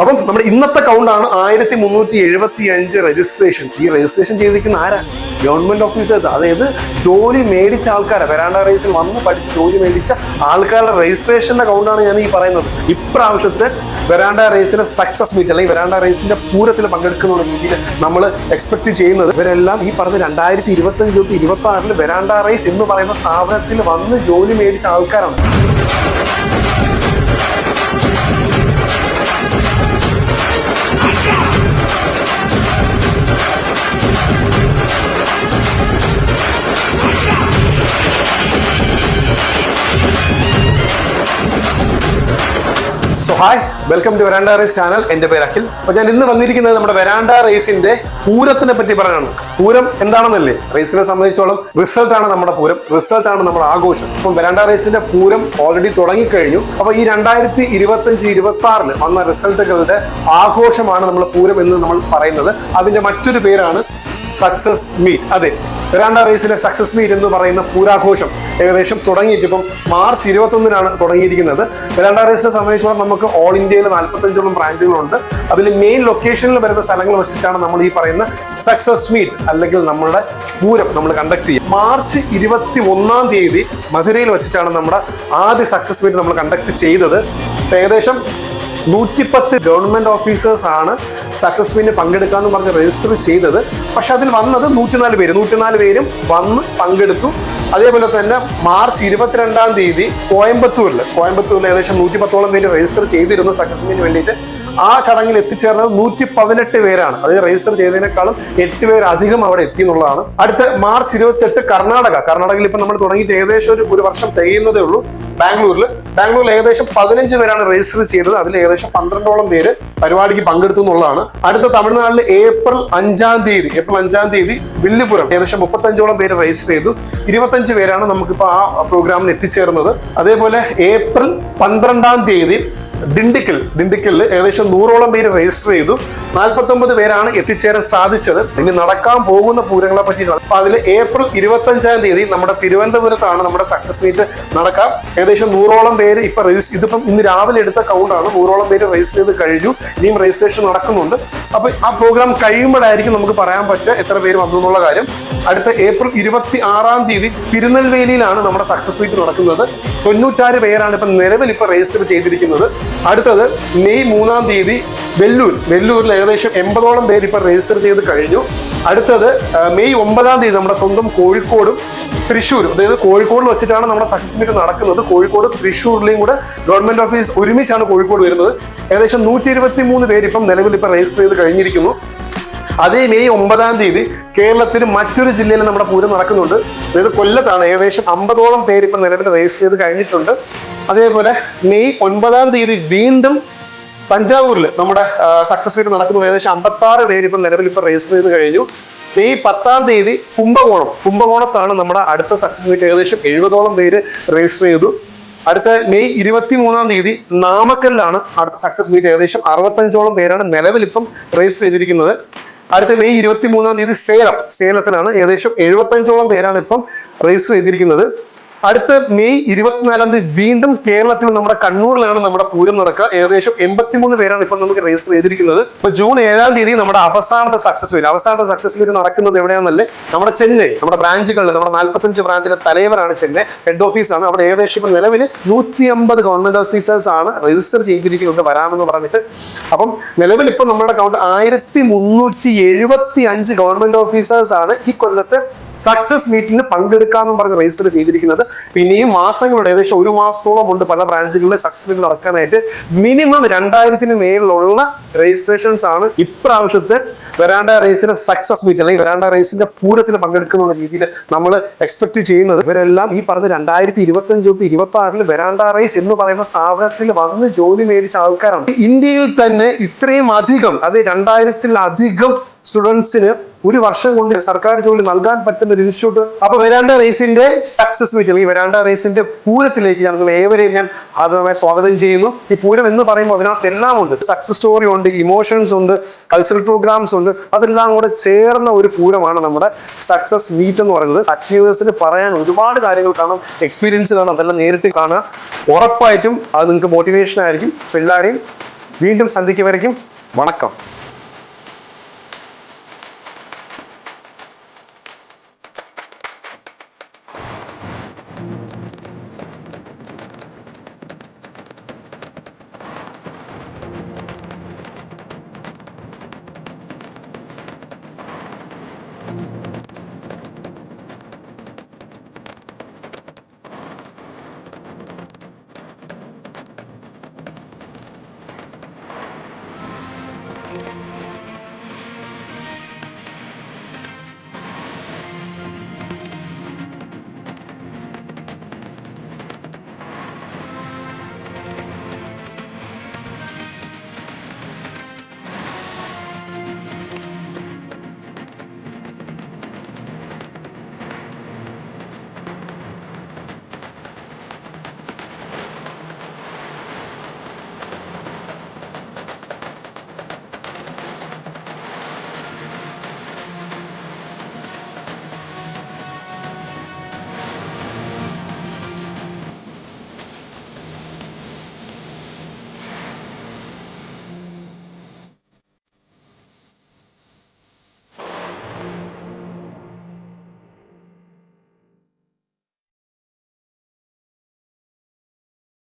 അപ്പം നമ്മുടെ ഇന്നത്തെ കൗണ്ടാണ് 1375 രജിസ്ട്രേഷൻ. ഈ രജിസ്ട്രേഷൻ ചെയ്തിരിക്കുന്ന ആരാ? ഗവൺമെന്റ് ഓഫീസേഴ്സ്, അതായത് ജോലി മേടിച്ച ആൾക്കാരെ, വെരാണ്ട റേസിൽ വന്ന് പഠിച്ച് ജോലി മേടിച്ച ആൾക്കാരുടെ രജിസ്ട്രേഷന്റെ കൗണ്ടാണ് ഞാൻ ഈ പറയുന്നത്. ഇപ്രാവശ്യത്തെ വെരാണ്ട റേസിലെ സക്സസ് മീറ്റ് അല്ലെങ്കിൽ വെരാണ്ട റേസിന്റെ പൂരത്തിൽ പങ്കെടുക്കുന്ന രീതിയിൽ നമ്മൾ എക്സ്പെക്ട് ചെയ്യുന്നത് ഇവരെല്ലാം ഈ പറഞ്ഞ 2025 തൊട്ട് 26 വെരാണ്ട റേസ് എന്ന് പറയുന്ന സ്ഥാപനത്തിൽ വന്ന് ജോലി മേടിച്ച ആൾക്കാരാണ്. So hi, welcome to veranda race channel. എൻ്റെ പേര് അഖിൽ. അപ്പോൾ ഞാൻ ഇന്ന് വന്നിരിക്കുന്നത് നമ്മുടെ വെരാണ്ട റേസിന്റെ പൂരത്തിനെ പറ്റി പറയാനാണ്. പൂരം എന്താണെന്നല്ലേ? റേസിനെ സംബന്ധിച്ചോളം റിസൾട്ടാണ് നമ്മുടെ പൂരം, റിസൾട്ടാണ് നമ്മുടെ ആഘോഷം. അപ്പം വെരാണ്ട റേസിന്റെ പൂരം ഓൾറെഡി തുടങ്ങിക്കഴിഞ്ഞു. അപ്പോൾ ഈ 2025-26 വന്ന റിസൾട്ടുകളുടെ ആഘോഷമാണ് നമ്മൾ പൂരം എന്ന് നമ്മൾ പറയുന്നത്. അതിന്റെ മറ്റൊരു പേരാണ് സക്സസ് മീറ്റ്. അതെ, വെരാണ്ട റേസിലെ സക്സസ് മീറ്റ് എന്ന് പറയുന്ന പൂരാഘോഷം ഏകദേശം തുടങ്ങിയിട്ട് ഇപ്പം മാർച്ച് 21-നാണ് തുടങ്ങിയിരിക്കുന്നത്. വെരാണ്ട റേസിനെ സംബന്ധിച്ചോളം നമുക്ക് ഓൾ ഇന്ത്യയിൽ 45ഓളം ബ്രാഞ്ചുകളുണ്ട്. അതിൽ മെയിൻ ലൊക്കേഷനിൽ വരുന്ന സ്ഥലങ്ങൾ വെച്ചിട്ടാണ് നമ്മൾ ഈ പറയുന്ന സക്സസ് മീറ്റ് അല്ലെങ്കിൽ നമ്മളുടെ പൂരം നമ്മൾ കണ്ടക്ട് ചെയ്യുക. മാർച്ച് 21-ാം തീയതി മധുരയിൽ വെച്ചിട്ടാണ് നമ്മുടെ ആദ്യ സക്സസ് മീറ്റ് നമ്മൾ കണ്ടക്ട് ചെയ്തത്. ഏകദേശം 110 ഗവൺമെന്റ് ഓഫീസേഴ്സ് ആണ് സക്സസ് മീറ്റിന് പങ്കെടുക്കാന്ന് പറഞ്ഞ് രജിസ്റ്റർ ചെയ്തത്. പക്ഷെ അതിൽ വന്നത് 104 പേരും വന്ന് പങ്കെടുത്തു. അതേപോലെ തന്നെ മാർച്ച് 22-ാം തീയതി കോയമ്പത്തൂരിൽ ഏകദേശം 110ഓളം പേര് രജിസ്റ്റർ ചെയ്തിരുന്നു സക്സസ് മീറ്റിന് വേണ്ടിയിട്ട്. ആ ചടങ്ങിൽ എത്തിച്ചേർന്നത് 118 പേരാണ്. അത് രജിസ്റ്റർ ചെയ്തതിനേക്കാളും 8 പേര് അധികം അവിടെ എത്തി എന്നുള്ളതാണ്. അടുത്ത മാർച്ച് 28 കർണാടകയിൽ ഇപ്പൊ നമ്മൾ തുടങ്ങിയിട്ട് ഏകദേശം ഒരു വർഷം തികയുന്നതേ ഉള്ളൂ. ബാംഗ്ലൂരിൽ ഏകദേശം 15 പേരാണ് രജിസ്റ്റർ ചെയ്തത്. അതിൽ ഏകദേശം 12ഓളം പേര് പരിപാടിക്ക് പങ്കെടുത്തു എന്നുള്ളതാണ്. അടുത്ത തമിഴ്നാട്ടിൽ ഏപ്രിൽ 5-ാം തീയതി വില്ലുപുരം ഏകദേശം 35ഓളം പേര് രജിസ്റ്റർ ചെയ്തു. 25 പേരാണ് നമുക്കിപ്പോ ആ പ്രോഗ്രാമിന് എത്തിച്ചേർന്നത്. അതേപോലെ ഏപ്രിൽ 12-ാം തീയതി ഡിണ്ടിക്കലിൽ ഏകദേശം 100ഓളം പേര് രജിസ്റ്റർ ചെയ്തു. 49 പേരാണ് എത്തിച്ചേരാൻ സാധിച്ചത്. ഇനി നടക്കാൻ പോകുന്ന പൂരങ്ങളെ പറ്റിയിട്ടാണ്. അപ്പൊ അതിൽ ഏപ്രിൽ 25-ാം തീയതി നമ്മുടെ തിരുവനന്തപുരത്താണ് നമ്മുടെ സക്സസ് മീറ്റ് നടക്കാം. ഏകദേശം 100ഓളം പേര് ഇപ്പൊ ഇതിപ്പം ഇന്ന് രാവിലെ എടുത്ത കൗണ്ടാണ്. 100ഓളം പേര് രജിസ്റ്റർ ചെയ്ത് കഴിഞ്ഞു. ഇനിയും രജിസ്ട്രേഷൻ നടക്കുന്നുണ്ട്. അപ്പൊ ആ പ്രോഗ്രാം കഴിയുമ്പോഴായിരിക്കും നമുക്ക് പറയാൻ പറ്റുക എത്ര പേര് വന്നു എന്നുള്ള കാര്യം. അടുത്ത ഏപ്രിൽ 26-ാം തീയതി തിരുനെൽവേലിയിലാണ് നമ്മുടെ സക്സസ് മീറ്റ് നടക്കുന്നത്. 96 പേരാണ് ഇപ്പൊ നിലവിൽ രജിസ്റ്റർ ചെയ്തിരിക്കുന്നത്. അടുത്തത് മെയ് 3-ാം തീയതി വെല്ലൂരിൽ ഏകദേശം 80ഓളം പേര് ഇപ്പൊ രജിസ്റ്റർ ചെയ്ത് കഴിഞ്ഞു. അടുത്തത് മെയ് 9-ാം തീയതി നമ്മുടെ സ്വന്തം കോഴിക്കോടും തൃശ്ശൂരും, അതായത് കോഴിക്കോടിൽ വെച്ചിട്ടാണ് നമ്മുടെ സക്സസ് മീറ്റ് നടക്കുന്നത്. കോഴിക്കോട് തൃശ്ശൂരിലെയും കൂടെ ഗവൺമെന്റ് ഓഫീസ് ഒരുമിച്ചാണ് കോഴിക്കോട് വരുന്നത്. ഏകദേശം 123 പേര് ഇപ്പം നിലവിൽ രജിസ്റ്റർ ചെയ്ത് കഴിഞ്ഞിരിക്കുന്നു. അതേ മെയ് 9-ാം തീയതി കേരളത്തിൽ മറ്റൊരു ജില്ലയിൽ നമ്മുടെ പൂരം നടക്കുന്നുണ്ട്. അതായത് കൊല്ലത്താണ്. ഏകദേശം 50ഓളം പേര് ഇപ്പം നിലവിൽ രജിസ്റ്റർ ചെയ്ത് കഴിഞ്ഞിട്ടുണ്ട്. അതേപോലെ മെയ് 9-ാം തീയതി വീണ്ടും തഞ്ചാവൂരിൽ നമ്മുടെ സക്സസ് മീറ്റ് നടക്കുന്നു. ഏകദേശം 56 പേര് ഇപ്പം നിലവിൽ രജിസ്റ്റർ ചെയ്ത് കഴിഞ്ഞു. മെയ് 10-ാം തീയതി കുംഭകോണത്താണ് നമ്മുടെ അടുത്ത സക്സസ് മീറ്റ്. ഏകദേശം 70ഓളം പേര് രജിസ്റ്റർ ചെയ്തു. അടുത്ത മെയ് 23-ാം തീയതി നാമക്കലിലാണ് അടുത്ത സക്സസ് മീറ്റ്. ഏകദേശം 65ഓളം പേരാണ് നിലവിൽ രജിസ്റ്റർ ചെയ്തിരിക്കുന്നത്. അടുത്ത മെയ് 23-ാം തീയതി സേലത്തിലാണ്. ഏകദേശം 75ഓളം പേരാണ് രജിസ്റ്റർ ചെയ്തിരിക്കുന്നത്. അടുത്ത മെയ് 24-ാം തീയതി വീണ്ടും കേരളത്തിൽ നമ്മുടെ കണ്ണൂരിലാണ് നമ്മുടെ പൂരം നടക്കുക. ഏകദേശം 83 പേരാണ് നമുക്ക് രജിസ്റ്റർ ചെയ്തിരിക്കുന്നത്. ഇപ്പൊ ജൂൺ 7-ാം തീയതി നമ്മുടെ അവസാനത്തെ സക്സസ് മീറ്റ് നടക്കുന്നത് എവിടെയാണെന്നല്ലേ? നമ്മുടെ ചെന്നൈ, നമ്മുടെ ബ്രാഞ്ചുകളിൽ നമ്മുടെ 45 ബ്രാഞ്ചിലെ തലവരാണ് ചെന്നൈ, ഹെഡ് ഓഫീസാണ്. അവിടെ ഏകദേശം നിലവിൽ 150 ഗവൺമെന്റ് ഓഫീസേഴ്സ് ആണ് രജിസ്റ്റർ ചെയ്തിരിക്കുന്നത് വരാമെന്ന് പറഞ്ഞിട്ട്. അപ്പം നിലവിൽ നമ്മുടെ കൗണ്ട് 1375 ഗവൺമെന്റ് ഓഫീസേഴ്സ് ആണ് ഈ കൊല്ലത്തെ സക്സസ് മീറ്റിന് പങ്കെടുക്കാമെന്ന് പറഞ്ഞ് രജിസ്റ്റർ ചെയ്തിരിക്കുന്നത്. പിന്നെയും മാസങ്ങളുടെ ഏകദേശം ഒരു മാസത്തോളം ഉണ്ട് പല ബ്രാഞ്ചുകളിലെ സക്സസ് മീറ്റ് നടക്കാനായിട്ട്. മിനിമം 2000-ന് മേലുള്ള രജിസ്ട്രേഷൻസ് ആണ് ഇപ്രാവശ്യത്തെ വെരാണ്ട റേസിന്റെ സക്സസ് മീറ്റ് അല്ലെങ്കിൽ വെരാണ്ട റേസിന്റെ പൂരത്തിന് പങ്കെടുക്കുന്ന രീതിയിൽ നമ്മൾ എക്സ്പെക്ട് ചെയ്യുന്നത്. ഇവരെല്ലാം ഈ പറഞ്ഞ 2025 തൊട്ട് 26 വെരാണ്ട റേസ് എന്ന് പറയുന്ന സ്ഥാപനത്തിൽ വന്ന് ജോലി മേടിച്ച ആൾക്കാരാണ്. ഇന്ത്യയിൽ തന്നെ ഇത്രയും അധികം, അത് 2000-ൽ-അധികം സ്റ്റുഡൻസിന് ഒരു വർഷം കൊണ്ട് സർക്കാർ ജോലി നൽകാൻ പറ്റുന്ന ഒരു ഇൻസ്റ്റിറ്റ്യൂട്ട്. അപ്പൊ വെരാണ്ട റേസിന്റെ സക്സസ് മീറ്റ് അല്ലെങ്കിൽ വെരാണ്ട റേസിന്റെ പൂരത്തിലേക്ക് ഞങ്ങൾ ഏവരെയും ഞാൻ ആദ്യമായി സ്വാഗതം ചെയ്യുന്നു. ഈ പൂരം എന്ന് പറയുമ്പോൾ അതിനകത്ത് എല്ലാം ഉണ്ട്. സക്സസ് സ്റ്റോറി ഉണ്ട്, ഇമോഷൻസ് ഉണ്ട്, കൾച്ചറൽ പ്രോഗ്രാംസ് ഉണ്ട്. അതെല്ലാം കൂടെ ചേർന്ന ഒരു പൂരമാണ് നമ്മുടെ സക്സസ് മീറ്റ് എന്ന് പറയുന്നത്. അച്ചീവേഴ്സിന് പറയാൻ ഒരുപാട് കാര്യങ്ങൾ കാണും, എക്സ്പീരിയൻസ് കാണും. അതെല്ലാം നേരിട്ട് കാണുക. ഉറപ്പായിട്ടും അത് നിങ്ങൾക്ക് മോട്ടിവേഷൻ ആയിരിക്കും. എല്ലാവരെയും വീണ്ടും സന്ധിക്കുവരയ്ക്കും വണക്കം.